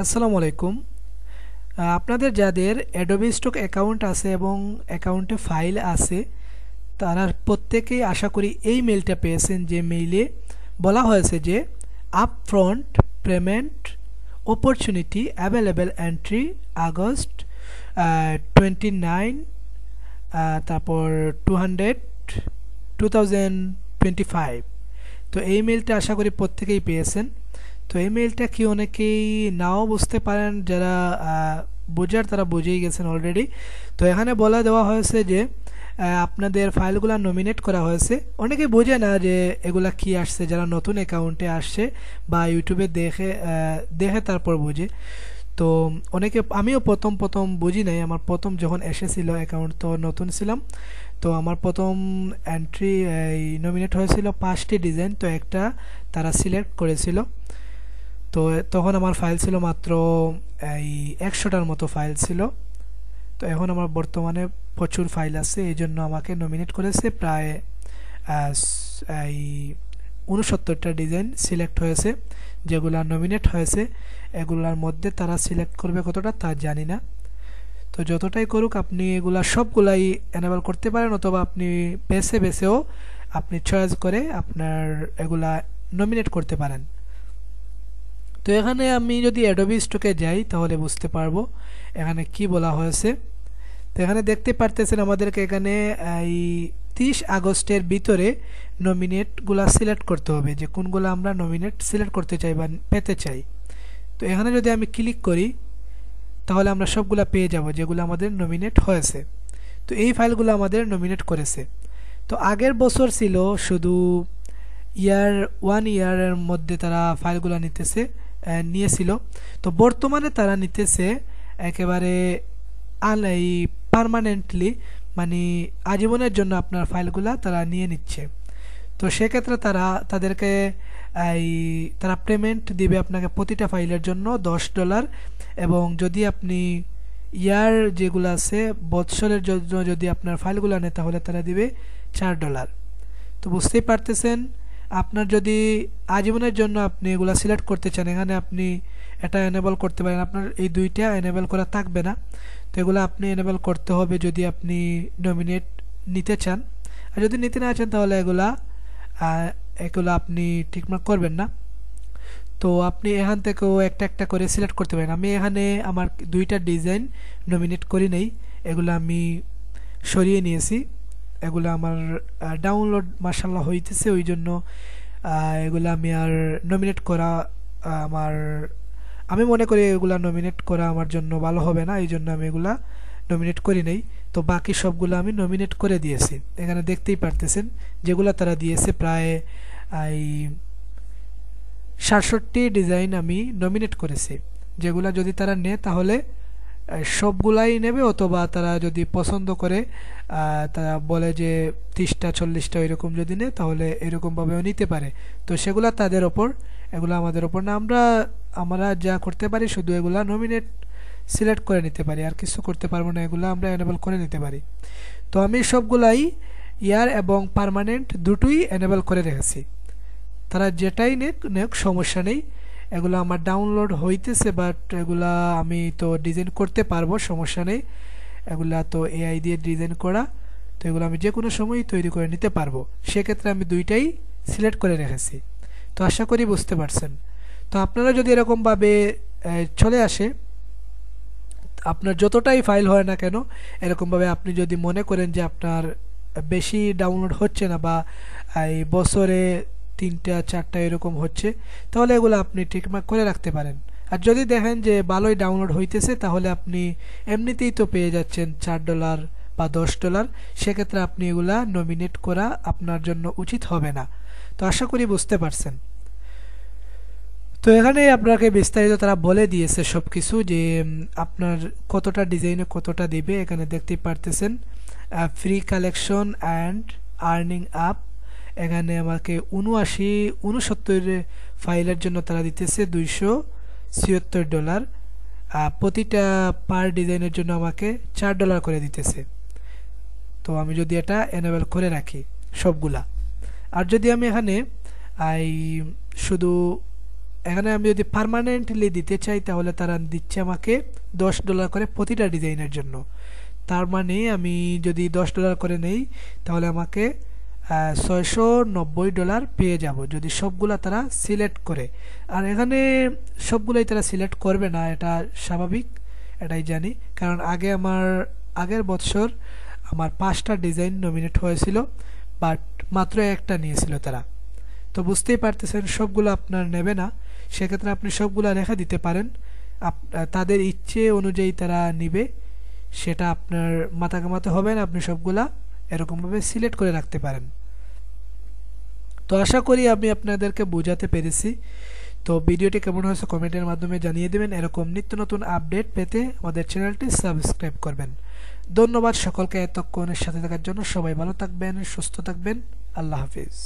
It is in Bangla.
আসসালামু আলাইকুম। আপনাদের যাদের অ্যাডোবি স্টক অ্যাকাউন্ট আছে এবং অ্যাকাউন্টে ফাইল আছে তারা প্রত্যেকেই আশা করি এই মেইলটা পেয়েছেন, যে মেইলে বলা হয়েছে যে upfront payment opportunity available entry August 29, তারপর 2025। তো এই মেইলটা আশা করি প্রত্যেকেই পেয়েছেন। তো এই মেইলটা কি অনেকেই নাও বুঝতে পারেন, যারা বোঝার তারা বুঝেই গেছেন অলরেডি। তো এখানে বলা দেওয়া হয়েছে যে আপনাদের ফাইলগুলো নমিনেট করা হয়েছে। অনেকে বোঝে না যে এগুলা কি আসছে, যারা নতুন অ্যাকাউন্টে আসছে বা ইউটিউবে দেখে দেখে তারপর বোঝে। তো অনেকে, আমিও প্রথম প্রথম বুঝি নাই, আমার প্রথম যখন এসেছিল অ্যাকাউন্ট তো নতুন ছিলাম। তো আমার প্রথম এন্ট্রি এই নমিনেট হয়েছিল 5টি ডিজাইন, তো একটা তারা সিলেক্ট করেছিল। তো তখন আমার ফাইল ছিল মাত্র এই 100টার মতো ফাইল ছিল। তো এখন আমার বর্তমানে প্রচুর ফাইল আছে, এই জন্য আমাকে নমিনেট করেছে প্রায় এই 69টা ডিজাইন সিলেক্ট হয়েছে। যেগুলা নমিনেট হয়েছে এগুলার মধ্যে তারা সিলেক্ট করবে কতটা তা জানি না। তো যতটাই করুক আপনি এগুলা সবগুলাই এনেবল করতে পারেন, অথবা আপনি বেছে বেছেও আপনি চয়েস করে আপনার এগুলা নমিনেট করতে পারেন। তো এখানে আমি যদি অ্যাডোবি স্টকে যাই তাহলে বুঝতে পারবো এখানে কি বলা হয়েছে। তো এখানে দেখতে পারতেছেন আমাদেরকে এখানে এই 30 আগস্টের ভিতরে নমিনেটগুলা সিলেক্ট করতে হবে, যে কোনগুলো আমরা নমিনেট সিলেক্ট করতে চাই বা পেতে চাই। তো এখানে যদি আমি ক্লিক করি তাহলে আমরা সবগুলা পেয়ে যাব যেগুলো আমাদের নমিনেট হয়েছে। তো এই ফাইলগুলো আমাদের নমিনেট করেছে। তো আগের বছর ছিল শুধু ইয়ার 1 ইয়ারের মধ্যে তারা ফাইলগুলো নিয়েছিল। তো বর্তমানে তারা নিতেছে একেবারে এই পার্মানেন্টলি, মানে আজীবনের জন্য আপনার ফাইলগুলা তারা নিয়ে নিচ্ছে। তো সেক্ষেত্রে তাদেরকে এই তারা পেমেন্ট দিবে আপনাকে প্রতিটা ফাইলের জন্য $10। এবং যদি আপনি ইয়ার যেগুলো আছে বৎসরের জন্য যদি আপনার ফাইলগুলো নেয় তাহলে তারা দিবে $4। তো বুঝতেই পারতেছেন, আপনার যদি আজীবনের জন্য আপনি এগুলো সিলেক্ট করতে চান, এখানে আপনি এটা এনেবল করতে পারেন। আপনার এই দুইটা এনেবল করা থাকবে না, তো এগুলো আপনি এনেবল করতে হবে যদি আপনি নমিনেট নিতে চান। আর যদি নিতে না চান তাহলে এগুলো আপনি ঠিকমতো করবেন না। তো আপনি এখান থেকেও একটা একটা করে সিলেক্ট করতে পারেন। আমি এখানে আমার দুইটা ডিজাইন নমিনেট করি নেই, এগুলো আমি সরিয়ে নিয়েছি। এগুলো আমার ডাউনলোড মাশাল্লাহ হইতেছে, ওই জন্য এগুলো আমি আর নমিনেট করা আমার আমি মনে করি এগুলা নমিনেট করা আমার জন্য ভালো হবে না, এই জন্য আমি এগুলা নমিনেট করি নাই। তো বাকি সবগুলো আমি নমিনেট করে দিয়েছি। এখানে দেখতেই পারতেছেন যেগুলো তারা দিয়েছে প্রায় এই 67টি ডিজাইন আমি নমিনেট করেছি। যেগুলা যদি তারা নেয় তাহলে সবগুলাই নেবে, অথবা তারা যদি পছন্দ করে তারা বলে যে 30টা 40টা এরকম যদি নেয় তাহলে এরকমভাবেও নিতে পারে। তো সেগুলা তাদের ওপর, এগুলো আমাদের ওপর না। আমরা যা করতে পারি শুধু এগুলা নমিনেট সিলেক্ট করে নিতে পারি, আর কিছু করতে পারবো না, এগুলো আমরা এনেবল করে নিতে পারি। তো আমি সবগুলাই ইয়ার এবং পার্মানেন্ট দুটোই এনেবল করে রেখেছি। তারা যেটাই নেক সমস্যা নেই। এগুলো আমার ডাউনলোড হইতেছে, বাট এগুলা আমি তো ডিজাইন করতে পারবো, সমস্যা নেই। এগুলা তো এআই দিয়ে ডিজাইন করা, তো এগুলো আমি যে কোনো সময় তৈরি করে নিতে পারবো। সেক্ষেত্রে আমি দুইটাই সিলেক্ট করে রেখেছি। তো আশা করি বুঝতে পারছেন। তো আপনারা যদি এরকমভাবে চলে আসে, আপনার যতটাই ফাইল হয় না কেন, এরকমভাবে আপনি যদি মনে করেন যে আপনার বেশি ডাউনলোড হচ্ছে না, বা এই বছরে 3টা 4টা এরকম হচ্ছে, তাহলে এগুলো আপনি ঠিকঠাক করে রাখতে পারেন। আর যদি দেখেন যে ভালোই ডাউনলোড হইতেছে তাহলে আপনি এমনিতেই তো পেয়ে যাচ্ছেন $4 বা $10, সেক্ষেত্রে আপনি এগুলা নমিনেট করা আপনার জন্য উচিত হবে না। তো আশা করি বুঝতে পারছেন। তো এখানে আপনাকে বিস্তারিত তারা বলে দিয়েছে সব কিছু, যে আপনার কতটা ডিজাইনে কতটা দিবে। এখানে দেখতেই পারতেছেন free collection and earning up. এখানে আমাকে 69 ফাইলের জন্য তারা দিতেছে $276। প্রতিটা পার ডিজাইনের জন্য আমাকে $4 করে দিতেছে। তো আমি যদি এটা এনেবল করে রাখি সবগুলা, আর যদি আমি এখানে শুধু এখানে আমি যদি পার্মানেন্টলি দিতে চাই তাহলে তারা দিচ্ছে আমাকে $10 করে প্রতিটা ডিজাইনের জন্য। তার মানে আমি যদি $10 করে নেই তাহলে আমাকে $690 পেয়ে যাব যদি সবগুলা তারা সিলেক্ট করে। আর এখানে সবগুলাই তারা সিলেক্ট করবে না, এটা স্বাভাবিক, এটাই জানি, কারণ আগের বছর আমার 5টা ডিজাইন নমিনেট হয়েছিল, বাট মাত্র একটা নিয়েছিল তারা। তো বুঝতেই পারতেছেন সবগুলো আপনার নেবে না, সেক্ষেত্রে আপনি সবগুলা রেখে দিতে পারেন, তাদের ইচ্ছে অনুযায়ী তারা নিবে, সেটা আপনার মাথা ঘামাতে হবে না, আপনি সবগুলা এরকমভাবে সিলেক্ট করে রাখতে পারেন। তো আশা করি আমি আপনাদেরকে বোঝাতে পেরেছি। তো ভিডিওটি কেমন হয়েছে কমেন্টের মাধ্যমে জানিয়ে দেবেন। এরকম নিত্য নতুন আপডেট পেতে আমাদের চ্যানেলটি সাবস্ক্রাইব করবেন। ধন্যবাদ সকলকে এতক্ষণের সাথে থাকার জন্য। সবাই ভালো থাকবেন, সুস্থ থাকবেন। আল্লাহ হাফিজ।